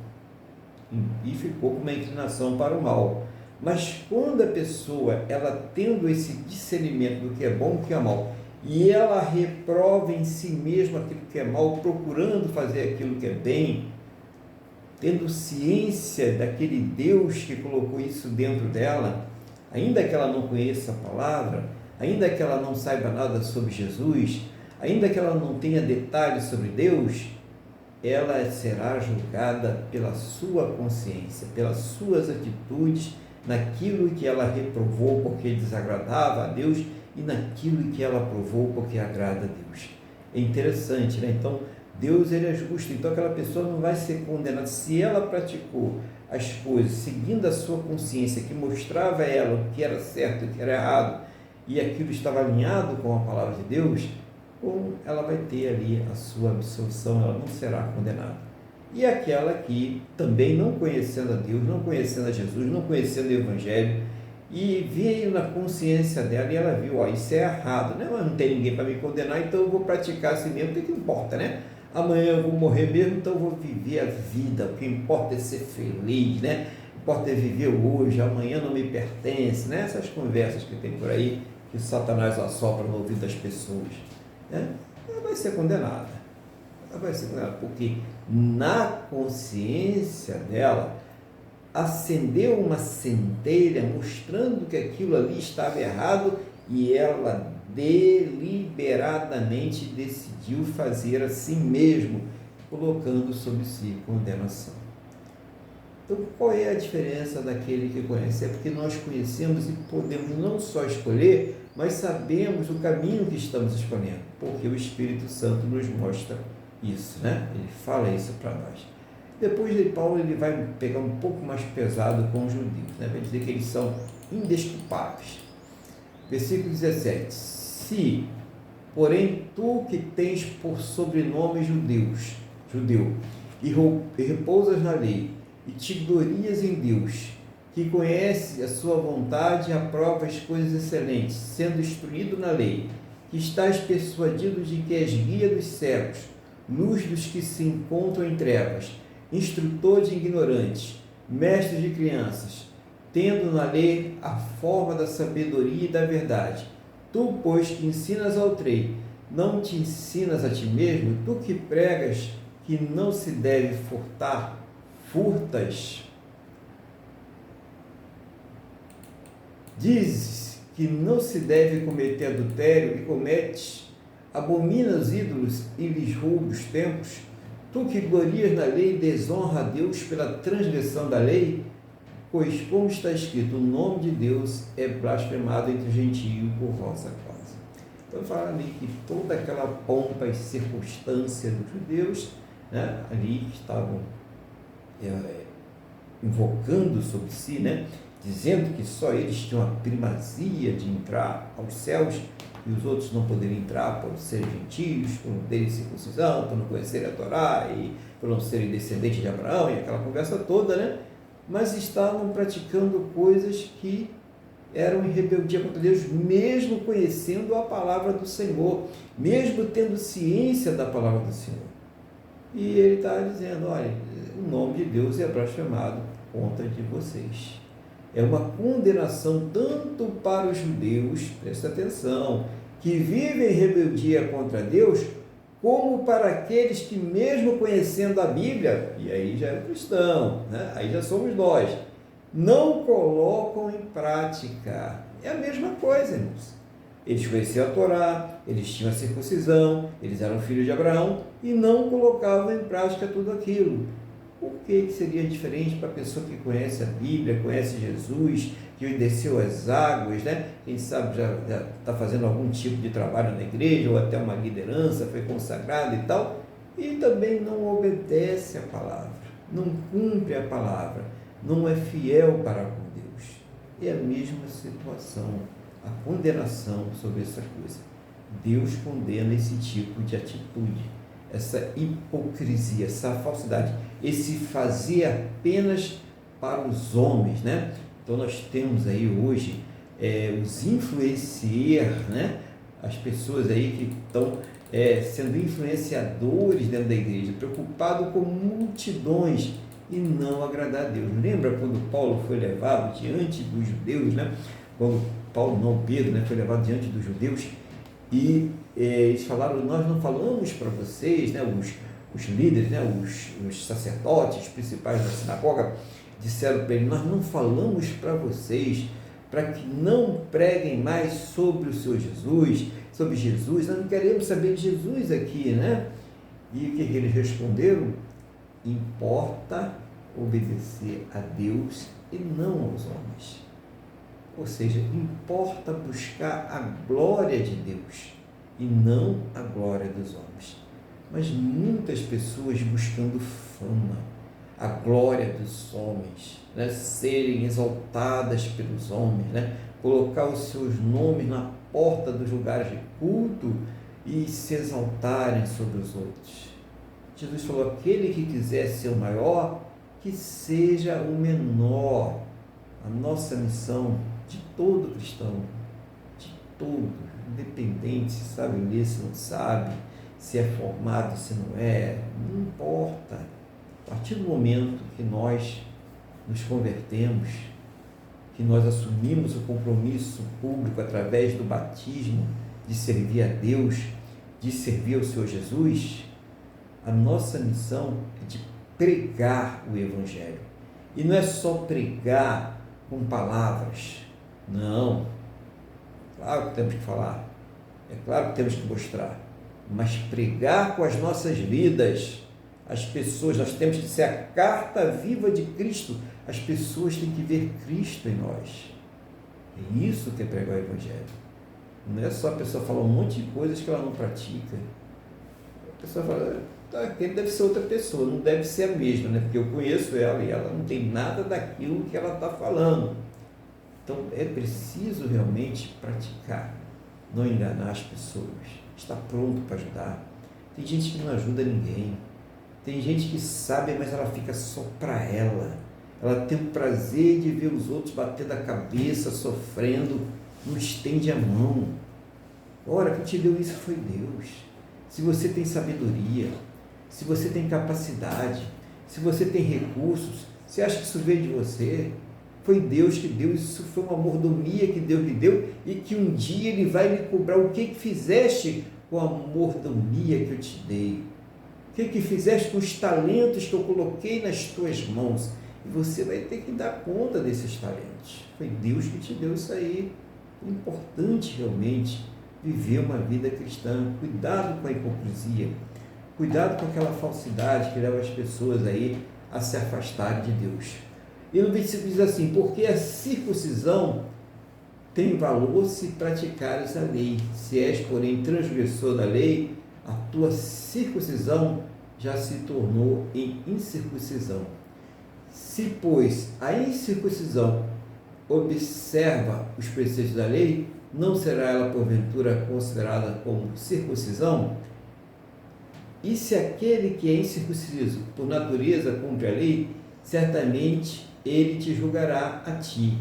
e ficou com uma inclinação para o mal. Mas quando a pessoa, ela tendo esse discernimento do que é bom e o que é mal, e ela reprova em si mesma aquilo que é mal, procurando fazer aquilo que é bem, tendo ciência daquele Deus que colocou isso dentro dela, ainda que ela não conheça a palavra, ainda que ela não saiba nada sobre Jesus, ainda que ela não tenha detalhes sobre Deus, ela será julgada pela sua consciência, pelas suas atitudes, naquilo que ela reprovou porque desagradava a Deus e naquilo que ela aprovou porque agrada a Deus. É interessante, Então, Deus ele é justo, então aquela pessoa não vai ser condenada. Se ela praticou as coisas seguindo a sua consciência, que mostrava a ela o que era certo e o que era errado, e aquilo estava alinhado com a palavra de Deus, ou ela vai ter ali a sua absolvição, ela não será condenada. e aquela que também não conhecendo a Deus, não conhecendo a Jesus, não conhecendo o Evangelho, e veio na consciência dela e ela viu, ó, isso é errado, né? Mas não tem ninguém para me condenar, então eu vou praticar assim mesmo, o que importa, né? Amanhã eu vou morrer mesmo, então eu vou viver a vida, o que importa é ser feliz, né? O que importa é viver hoje, amanhã não me pertence, né? Essas conversas que tem por aí, que Satanás assopra no ouvido das pessoas, né? Ela vai ser condenada, porque na consciência dela acendeu uma centelha mostrando que aquilo ali estava errado e ela deliberadamente decidiu fazer assim mesmo, colocando sobre si condenação. Então, qual é a diferença daquele que conhece? É porque nós conhecemos e podemos não só escolher, mas sabemos o caminho que estamos escolhendo, porque o Espírito Santo nos mostra isso, né? Ele fala isso para nós. Depois de Paulo, ele vai pegar um pouco mais pesado com os judeus, né? Vai dizer que eles são indesculpáveis. Versículo 17: Se, porém, tu que tens por sobrenome judeu, e repousas na lei, e te glorias em Deus, que conhece a sua vontade e aprova as coisas excelentes, sendo instruído na lei, que estás persuadido de que és guia dos cegos, luz dos que se encontram em trevas, instrutor de ignorantes, mestre de crianças, tendo na lei a forma da sabedoria e da verdade. Tu, pois, que ensinas ao outrem, não te ensinas a ti mesmo? Tu que pregas que não se deve furtar, furtas. Dizes que não se deve cometer adultério e cometes, abominas ídolos e lhes roubas os templos. Tu que glorias na lei, desonra a Deus pela transgressão da lei, pois, como está escrito, o nome de Deus é blasfemado entre os gentios por vossa causa. Então, fala ali que toda aquela pompa e circunstância dos judeus, né, ali que estavam invocando sobre si, né, dizendo que só eles tinham a primazia de entrar aos céus, e os outros não poderiam entrar por serem gentios, por não terem circuncisão, por não conhecerem a Torá, e por não serem descendentes de Abraão, e aquela conversa toda, né? Mas estavam praticando coisas que eram em rebeldia contra Deus, mesmo conhecendo a palavra do Senhor, mesmo tendo ciência da palavra do Senhor. E ele está dizendo, olha, o nome de Deus é blasfemado contra de vocês. É uma condenação tanto para os judeus, presta atenção, que vivem em rebeldia contra Deus, como para aqueles que, mesmo conhecendo a Bíblia, e aí já é cristão, né? Aí já somos nós, não colocam em prática. É a mesma coisa, irmãos. Eles conheciam a Torá, eles tinham a circuncisão, eles eram filhos de Abraão e não colocavam em prática tudo aquilo. Por que seria diferente para a pessoa que conhece a Bíblia, conhece Jesus, que desceu as águas, né? Quem sabe já está fazendo algum tipo de trabalho na igreja, ou até uma liderança, foi consagrado e tal, e também não obedece a palavra, não cumpre a palavra, não é fiel para com Deus. É a mesma situação, a condenação sobre essa coisa. Deus condena esse tipo de atitude, essa hipocrisia, essa falsidade, esse fazer apenas para os homens, né? Então nós temos aí hoje os influenciers, né? As pessoas aí que estão sendo influenciadores dentro da igreja, preocupados com multidões e não agradar a Deus. Lembra quando Paulo foi levado diante dos judeus, né? Quando Pedro, né, foi levado diante dos judeus e eles falaram, nós não falamos para vocês, né, os líderes, né, os sacerdotes principais da sinagoga, disseram para ele, nós não falamos para vocês, para que não preguem mais sobre o Senhor Jesus, sobre Jesus, nós não queremos saber de Jesus aqui, né? E o que eles responderam? Importa obedecer a Deus e não aos homens. Ou seja, importa buscar a glória de Deus e não a glória dos homens. Mas muitas pessoas buscando fama, a glória dos homens, né? Serem exaltadas pelos homens, né? Colocar os seus nomes na porta dos lugares de culto e se exaltarem sobre os outros. Jesus falou, aquele que quiser ser o maior, que seja o menor. A nossa missão de todo cristão, de todo, independente se sabe ler, se não sabe, se é formado, se não é, não importa. A partir do momento que nós nos convertemos, que nós assumimos o compromisso público através do batismo de servir a Deus, de servir ao Senhor Jesus, a nossa missão é de pregar o Evangelho. E não é só pregar com palavras, não. Claro que temos que falar, é claro que temos que mostrar, mas pregar com as nossas vidas. As pessoas, nós temos que ser a carta viva de Cristo. As pessoas têm que ver Cristo em nós. É isso que é pregar o Evangelho. Não é só a pessoa falar um monte de coisas que ela não pratica. A pessoa fala, aquele deve ser outra pessoa, não deve ser a mesma, né? Porque eu conheço ela e ela não tem nada daquilo que ela está falando. Então é preciso realmente praticar, não enganar as pessoas, estar pronto para ajudar. Tem gente que não ajuda ninguém. Tem gente que sabe, mas ela fica só para ela. Ela tem o prazer de ver os outros batendo a cabeça, sofrendo, não estende a mão. Ora, quem te deu isso foi Deus. Se você tem sabedoria, se você tem capacidade, se você tem recursos, você acha que isso veio de você? Foi Deus que deu, isso foi uma mordomia que Deus lhe deu e que um dia Ele vai lhe cobrar. O que fizeste com a mordomia que eu te dei? O que fizeste com os talentos que eu coloquei nas tuas mãos? E você vai ter que dar conta desses talentos. Foi Deus que te deu isso aí. É importante realmente viver uma vida cristã. Cuidado com a hipocrisia. Cuidado com aquela falsidade que leva as pessoas aí a se afastarem de Deus. E no versículo diz assim, porque a circuncisão tem valor se praticares a lei. Se és, porém, transgressor da lei, a tua circuncisão já se tornou em incircuncisão. Se, pois, a incircuncisão observa os preceitos da lei, não será ela, porventura, considerada como circuncisão? E se aquele que é incircunciso, por natureza, cumpre a lei, certamente ele te julgará a ti,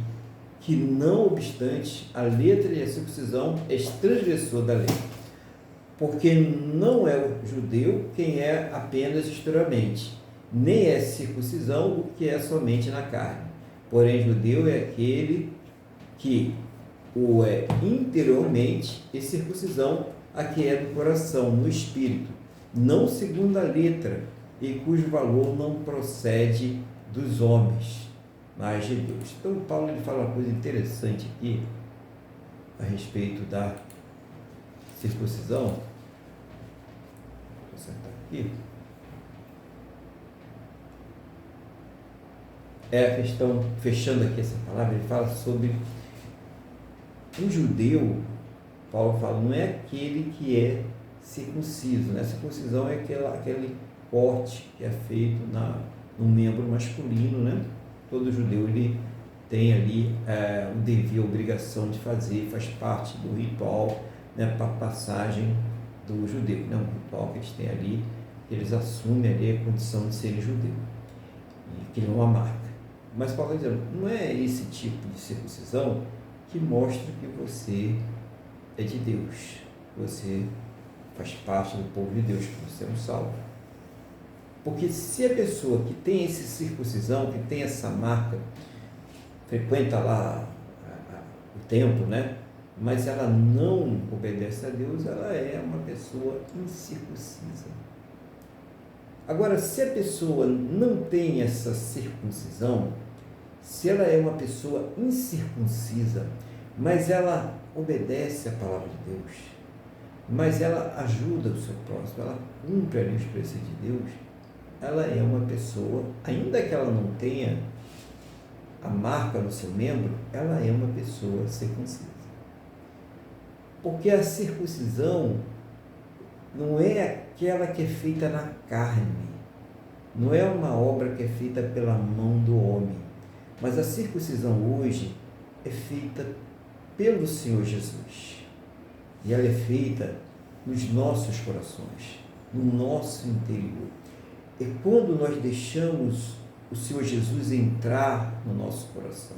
que não obstante a letra e a circuncisão és transgressor da lei. Porque não é o judeu quem é apenas exteriormente, nem é circuncisão o que é somente na carne. Porém, judeu é aquele que o é interiormente, e circuncisão a que é do coração, no espírito, não segundo a letra, e cujo valor não procede dos homens, mas de Deus. Então, Paulo ele fala uma coisa interessante aqui a respeito da circuncisão. Vou sentar aqui. É a questão, fechando aqui essa palavra, ele fala sobre o judeu. Paulo fala, não é aquele que é circunciso, né? A circuncisão é aquele corte que é feito no membro masculino, né? Todo judeu ele tem ali o dever, a obrigação de fazer, faz parte do ritual, né, para a passagem do judeu, né? Um ritual que eles têm ali, que eles assumem ali a condição de serem judeu, e que não é uma marca. Mas Paulo está dizendo, não é esse tipo de circuncisão que mostra que você é de Deus, que você faz parte do povo de Deus, que você é um salvo. Porque se a pessoa que tem essa circuncisão, que tem essa marca, frequenta lá o templo, né? Mas ela não obedece a Deus, ela é uma pessoa incircuncisa. Agora, se a pessoa não tem essa circuncisão, se ela é uma pessoa incircuncisa, mas ela obedece a palavra de Deus, mas ela ajuda o seu próximo, ela cumpre ali os preceitos de Deus, ela é uma pessoa, ainda que ela não tenha a marca no seu membro, ela é uma pessoa circuncisa. Porque a circuncisão não é aquela que é feita na carne, não é uma obra que é feita pela mão do homem, mas a circuncisão hoje é feita pelo Senhor Jesus, e ela é feita nos nossos corações, no nosso interior. é quando nós deixamos o Senhor Jesus entrar no nosso coração.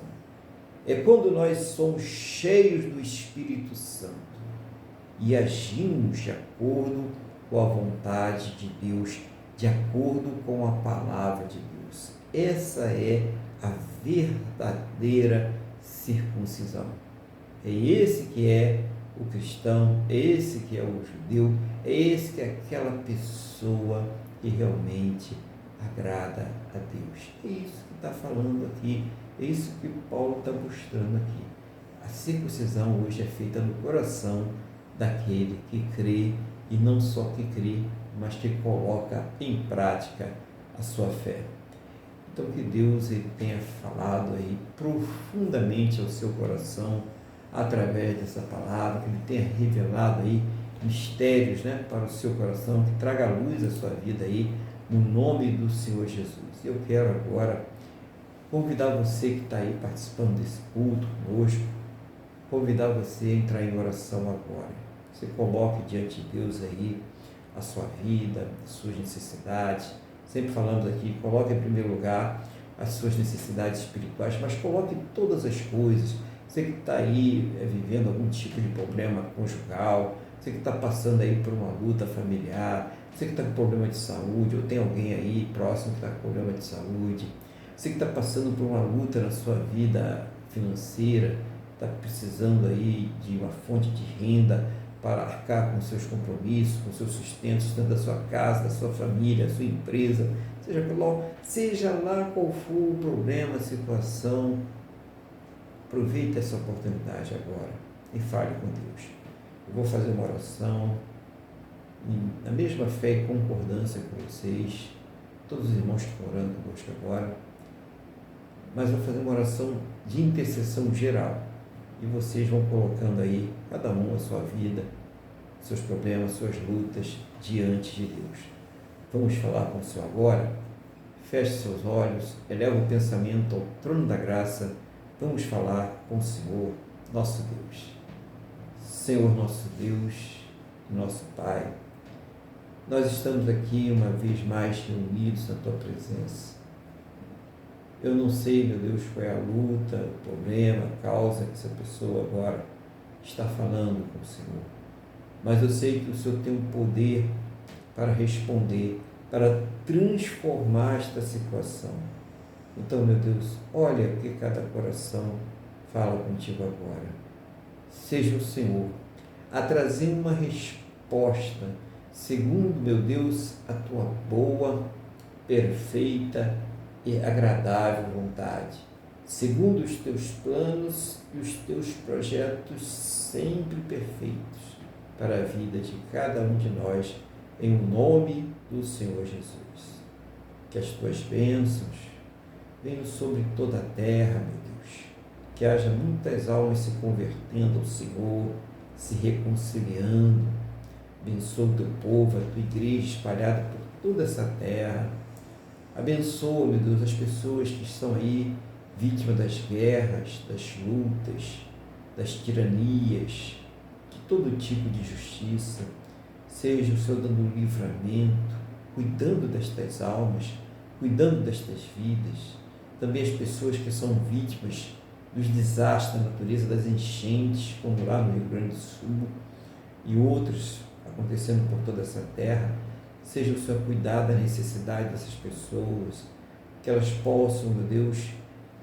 É quando nós somos cheios do Espírito Santo e agimos de acordo com a vontade de Deus, de acordo com a palavra de Deus. Essa é a verdadeira circuncisão. É esse que é o cristão, é esse que é o judeu, é esse que é aquela pessoa que realmente agrada a Deus. É isso que está falando aqui, é isso que Paulo está mostrando aqui. A circuncisão hoje é feita no coração daquele que crê, e não só que crê, mas que coloca em prática a sua fé. Então que Deus ele tenha falado aí profundamente ao seu coração através dessa palavra, que Ele tenha revelado aí mistérios, para o seu coração, que traga luz à sua vida aí, no nome do Senhor Jesus. Eu quero agora convidar você que está aí participando desse culto conosco, convidar você a entrar em oração agora. Você coloque diante de Deus aí a sua vida, as suas necessidades. Sempre falamos aqui, coloque em primeiro lugar as suas necessidades espirituais, mas coloque todas as coisas. Você que está aí vivendo algum tipo de problema conjugal, você que está passando aí por uma luta familiar, você que está com problema de saúde, ou tem alguém aí próximo que está com problema de saúde, você que está passando por uma luta na sua vida financeira, está precisando aí de uma fonte de renda para arcar com seus compromissos, com seus sustentos, sustento da sua casa, da sua família, da sua empresa, seja lá qual for o problema, a situação, aproveite essa oportunidade agora e fale com Deus. Eu vou fazer uma oração na mesma fé e concordância com vocês, todos os irmãos que estão orando conosco agora, mas vou fazer uma oração de intercessão geral e vocês vão colocando aí, cada um a sua vida, seus problemas, suas lutas diante de Deus. Vamos falar com o Senhor agora? Feche seus olhos, eleva o pensamento ao trono da graça. Vamos falar com o Senhor, nosso Deus. Senhor, nosso Deus, nosso Pai, nós estamos aqui uma vez mais reunidos na Tua presença. Eu não sei, meu Deus, qual é a luta, o problema, a causa que essa pessoa agora está falando com o Senhor. Mas eu sei que o Senhor tem um poder para responder, para transformar esta situação. Então, meu Deus, olha que cada coração fala contigo agora. Seja o Senhor a trazer uma resposta segundo, meu Deus, a tua boa, perfeita e agradável vontade, segundo os teus planos e os teus projetos sempre perfeitos para a vida de cada um de nós, em nome do Senhor Jesus. Que as tuas bênçãos venham sobre toda a terra, meu Deus, que haja muitas almas se convertendo ao Senhor, se reconciliando. Abençoa o teu povo, a tua igreja espalhada por toda essa terra. Abençoa, meu Deus, as pessoas que estão aí vítimas das guerras, das lutas, das tiranias, de todo tipo de justiça. Seja o Senhor dando livramento, cuidando destas almas, cuidando destas vidas. Também as pessoas que são vítimas dos desastres da natureza, das enchentes, como lá no Rio Grande do Sul, e outros acontecendo por toda essa terra. Seja o Senhor cuidar da necessidade dessas pessoas, que elas possam, meu Deus,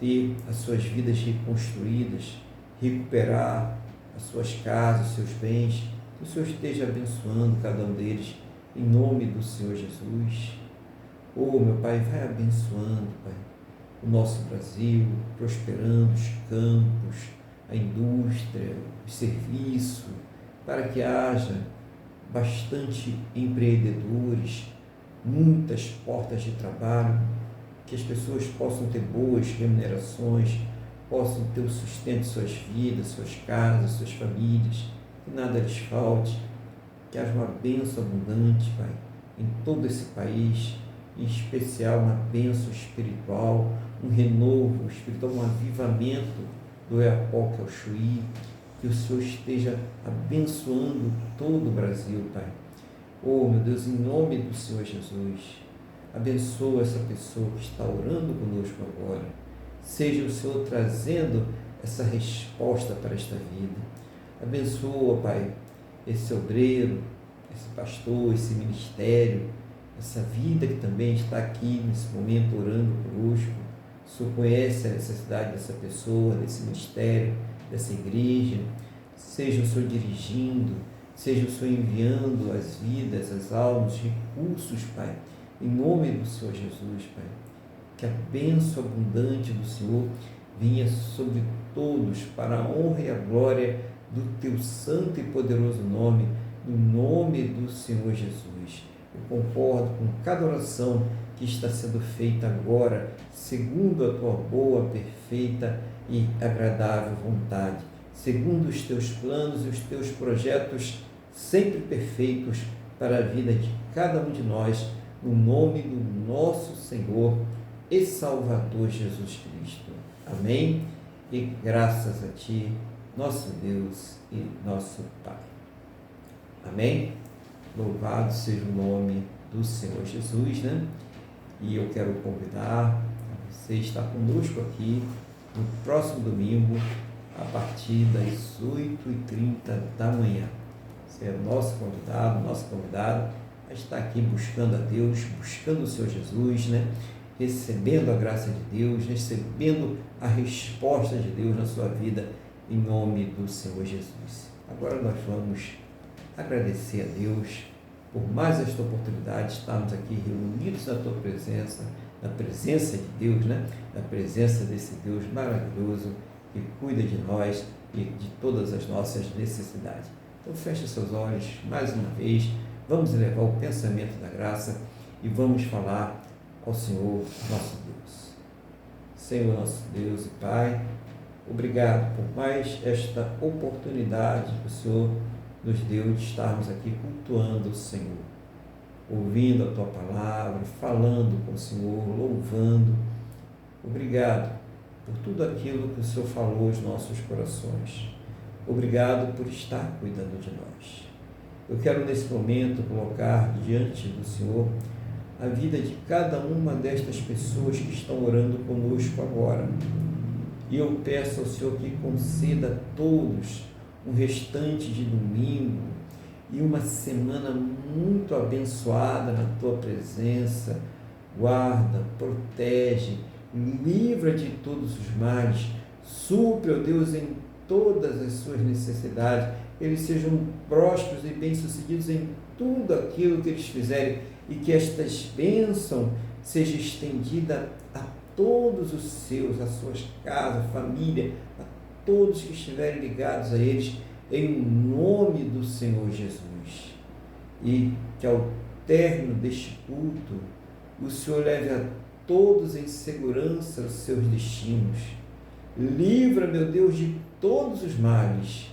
ter as suas vidas reconstruídas, recuperar as suas casas, os seus bens, que o Senhor esteja abençoando cada um deles, em nome do Senhor Jesus. Oh, meu Pai, vai abençoando, Pai, o nosso Brasil, prosperando os campos, a indústria, o serviço, para que haja bastante empreendedores, muitas portas de trabalho, que as pessoas possam ter boas remunerações, possam ter o sustento de suas vidas, suas casas, suas famílias, que nada lhes falte, que haja uma bênção abundante, Pai, em todo esse país, em especial uma bênção espiritual, um renovo espiritual, um avivamento do Oiapoque ao Chuí, que o Senhor esteja abençoando todo o Brasil, Pai. Oh, meu Deus, em nome do Senhor Jesus, Abençoa essa pessoa que está orando conosco agora. Seja o Senhor trazendo essa resposta para esta vida. Abençoa, Pai, esse obreiro, esse pastor, esse ministério, essa vida que também está aqui nesse momento orando conosco. O Senhor conhece a necessidade dessa pessoa, desse ministério, dessa igreja. Seja o Senhor dirigindo, seja o Senhor enviando as vidas, as almas, os recursos, Pai, em nome do Senhor Jesus, Pai. Que a bênção abundante do Senhor vinha sobre todos para a honra e a glória do Teu santo e poderoso nome, no nome do Senhor Jesus. Eu concordo com cada oração que está sendo feita agora, segundo a Tua boa, perfeita e agradável vontade, segundo os Teus planos e os Teus projetos sempre perfeitos para a vida de cada um de nós, no nome do nosso Senhor e Salvador Jesus Cristo. Amém? E graças a Ti, nosso Deus e nosso Pai. Amém? Louvado seja o nome do Senhor Jesus, né? E eu quero convidar você a estar conosco aqui no próximo domingo, a partir das 8h30 da manhã. Você é nosso convidado, nossa convidada, a estar aqui buscando a Deus, buscando o Senhor Jesus, né? Recebendo a graça de Deus, recebendo a resposta de Deus na sua vida, em nome do Senhor Jesus. Agora nós vamos agradecer a Deus por mais esta oportunidade de estarmos aqui reunidos na Tua presença, na presença de Deus, né? Na presença desse Deus maravilhoso que cuida de nós e de todas as nossas necessidades. Então feche seus olhos mais uma vez, vamos elevar o pensamento da graça e vamos falar ao Senhor nosso Deus. Senhor nosso Deus e Pai, obrigado por mais esta oportunidade que o Senhor nos deu de estarmos aqui cultuando o Senhor, ouvindo a Tua palavra, falando com o Senhor, louvando. Obrigado por tudo aquilo que o Senhor falou aos nossos corações. Obrigado por estar cuidando de nós. Eu quero nesse momento colocar diante do Senhor a vida de cada uma destas pessoas que estão orando conosco agora. E eu peço ao Senhor que conceda a todos um restante de domingo e uma semana muito abençoada na Tua presença. Guarda, protege, livra de todos os males, supre, ó Deus, em todas as suas necessidades, eles sejam prósperos e bem-sucedidos em tudo aquilo que eles fizerem e que estas bênçãos seja estendida a todos os seus, as suas casas, família, a todos que estiverem ligados a eles, em nome do Senhor Jesus. E que ao término deste culto, o Senhor leve a todos em segurança os seus destinos. Livra, meu Deus, de todos os males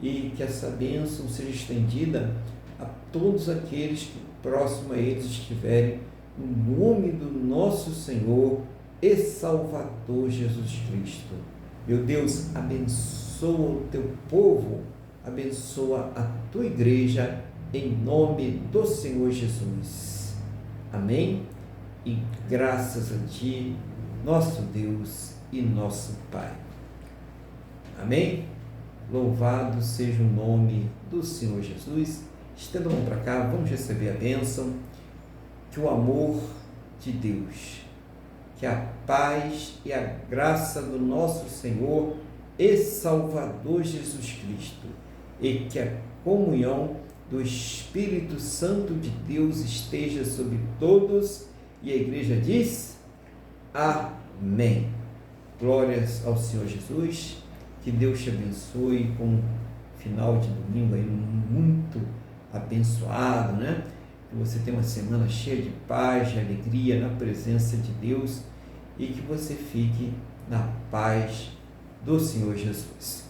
e que essa bênção seja estendida a todos aqueles que próximo a eles estiverem, no nome do nosso Senhor e Salvador Jesus Cristo. Meu Deus, abençoa o Teu povo, abençoa a Tua igreja, em nome do Senhor Jesus. Amém? E graças a Ti, nosso Deus e nosso Pai. Amém? Louvado seja o nome do Senhor Jesus. Estenda a mão para cá, vamos receber a bênção. Que o amor de Deus, que a paz e a graça do nosso Senhor e Salvador Jesus Cristo e que a comunhão do Espírito Santo de Deus esteja sobre todos. E a igreja diz: Amém. Glórias ao Senhor Jesus. Que Deus te abençoe com um final de domingo aí muito abençoado, né? Que você tenha uma semana cheia de paz, de alegria na presença de Deus e que você fique na paz do Senhor Jesus.